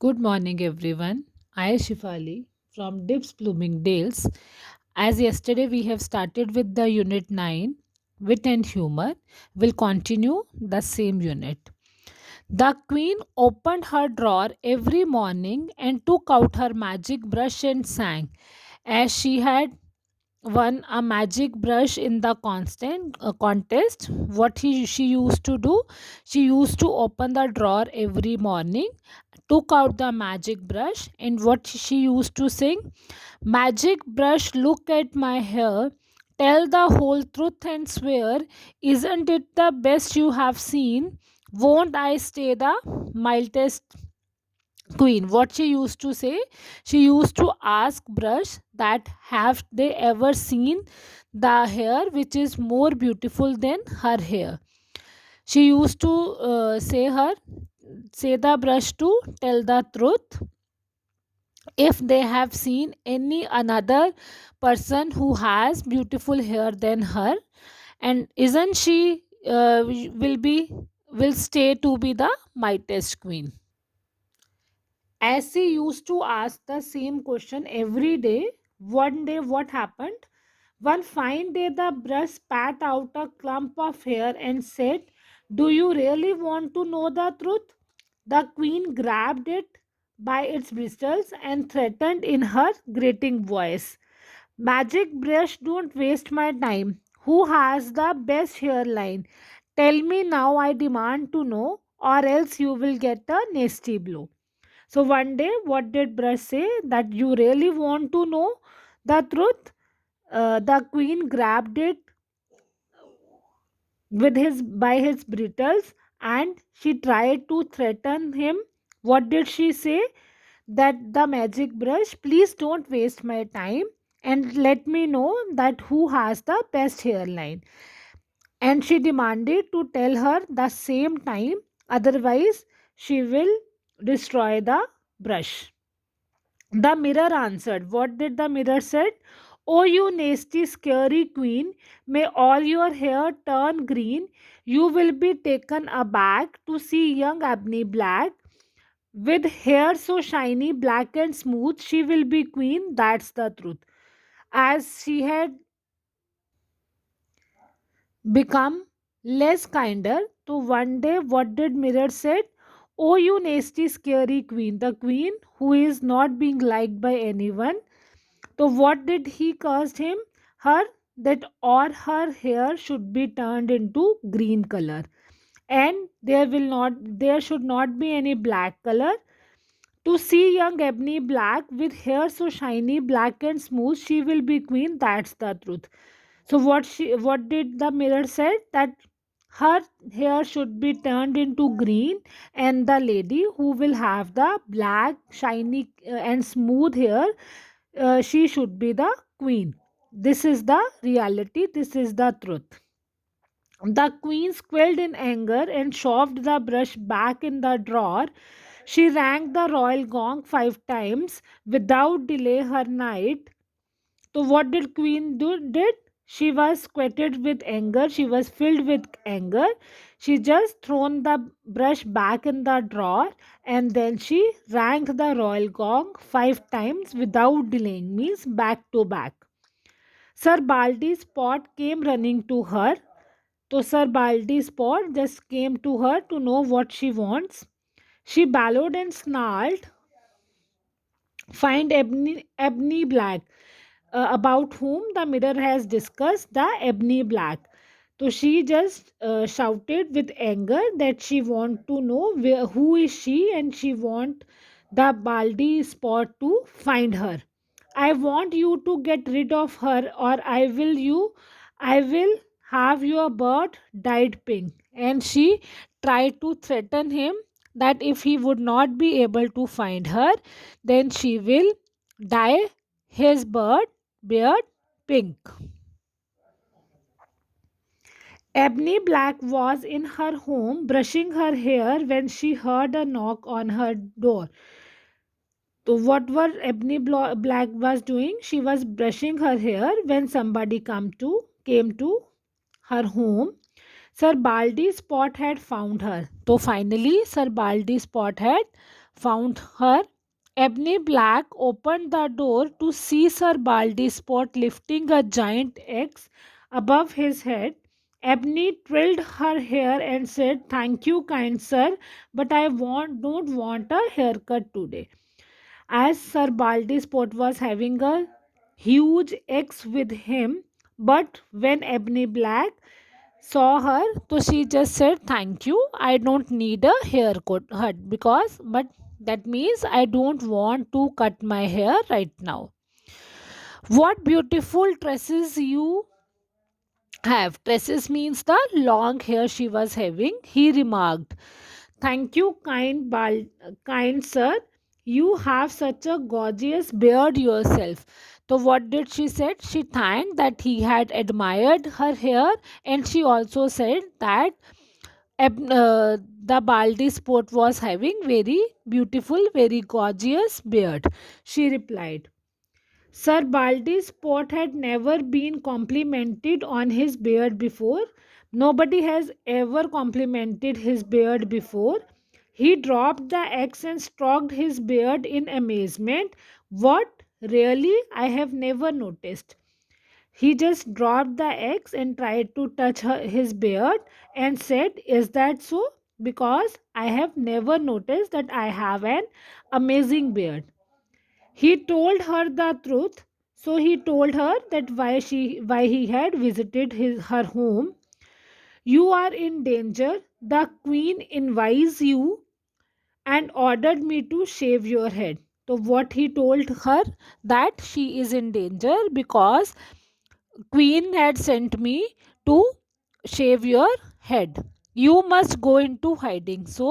Good morning, everyone. I am Shifali from Dips Blooming Dales. As yesterday we have started with the Unit 9, Wit and Humor, we'll continue the same unit. The queen opened her drawer every morning and took out her magic brush and sang. As she had won a magic brush in the constant contest, she used to do, she used to open the drawer every morning, took out the magic brush, and what she used to sing: magic brush, look at my hair, tell the whole truth and swear, isn't it the best you have seen, won't I stay the mildest queen. What she used to say, she used to ask brush that have they ever seen the hair which is more beautiful than her hair. She used to say the brush to tell the truth if they have seen any another person who has beautiful hair than her, and isn't she will stay to be the mightiest queen. As she used to ask the same question every day, one day what happened? One fine day, the brush spat out a clump of hair and said, do you really want to know the truth? The queen grabbed it by its bristles and threatened in her grating voice, magic brush, don't waste my time. Who has the best hairline? Tell me now, I demand to know, or else you will get a nasty blow. So one day, what did Brush say? That you really want to know the truth? The queen grabbed it with his by his brittles and she tried to threaten him. What did she say? That the magic brush, please don't waste my time and let me know that who has the best hairline. And she demanded to tell her the same time, otherwise she will destroy the brush. The mirror answered. What did the mirror said? Oh, you nasty, scary queen, may all your hair turn green. You will be taken aback to see young Ebony Black. With hair so shiny, black and smooth, she will be queen. That's the truth. As she had become less kinder, so one day what did mirror said? Oh, you nasty, scary queen, the queen who is not being liked by anyone. So what did he cursed him? Her, that or her hair should be turned into green color, and there should not be any black color. To see young Ebony Black with hair so shiny, black and smooth, she will be queen. That's the truth. So what did the mirror said? That her hair should be turned into green, and the lady who will have the black, shiny, and smooth hair, she should be the queen. This is the reality. This is the truth. The queen squealed in anger and shoved the brush back in the drawer. She rang the royal gong 5 times without delay her night. So what did queen did? She was sweated with anger. She was filled with anger. She just thrown the brush back in the drawer and then she rang the royal gong 5 times without delaying, means back to back. Sir Baldy Spot came running to her. So Sir Baldy Spot just came to her to know what she wants. She bellowed and snarled, find Ebony Black, about whom the mirror has discussed, the Ebony Black. So she just shouted with anger that she want to know who is she, and she want the Baldy Spot to find her. I want you to get rid of her, or I will have your bird dyed pink. And she tried to threaten him that if he would not be able to find her, then she will dye his beard pink. Ebony Black was in her home brushing her hair when she heard a knock on her door. So what were Black was doing? She was brushing her hair when somebody came to her home. Sir Baldy Spot had found her. So finally, Sir Baldy Spot had found her. Ebony Black opened the door to see Sir Baldy Spot lifting a giant axe above his head. Ebony twirled her hair and said, "Thank you, kind sir, but don't want a haircut today." As Sir Baldy Spot was having a huge axe with him, but when Ebony Black saw her, so she just said, "Thank you, I don't need a haircut cut because, but that means I don't want to cut my hair right now." What beautiful tresses you have. Tresses means the long hair she was having, he remarked. "Thank you, kind sir. You have such a gorgeous beard yourself." So what did she said? She thanked that he had admired her hair, and she also said that the Baldy sport was having very beautiful, very gorgeous beard. She replied. Sir Baldy Spot had never been complimented on his beard before. Nobody has ever complimented his beard before. He dropped the axe and stroked his beard in amazement. "What? Really? I have never noticed." He just dropped the axe and tried to touch his beard and said, "Is that so? Because I have never noticed that I have an amazing beard." He told her the truth. So he told her that why he had visited her home. "You are in danger. The queen invites you and ordered me to shave your head." So what he told her, that she is in danger because queen had sent me to shave your head. You must go into hiding. So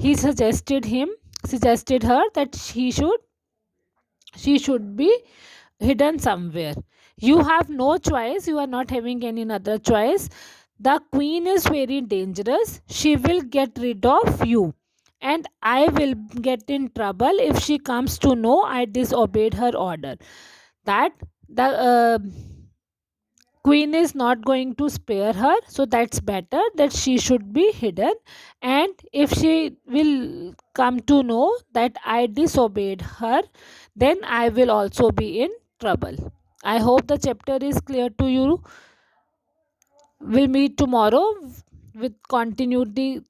he suggested her that she should be hidden somewhere. You have no choice, you are not having any other choice. The queen is very dangerous. She will get rid of you, and I will get in trouble if she comes to know I disobeyed her order. That the queen is not going to spare her, so that's better that she should be hidden. And if she will come to know that I disobeyed her, then I will also be in trouble. I hope the chapter is clear to you. We'll meet tomorrow with continuity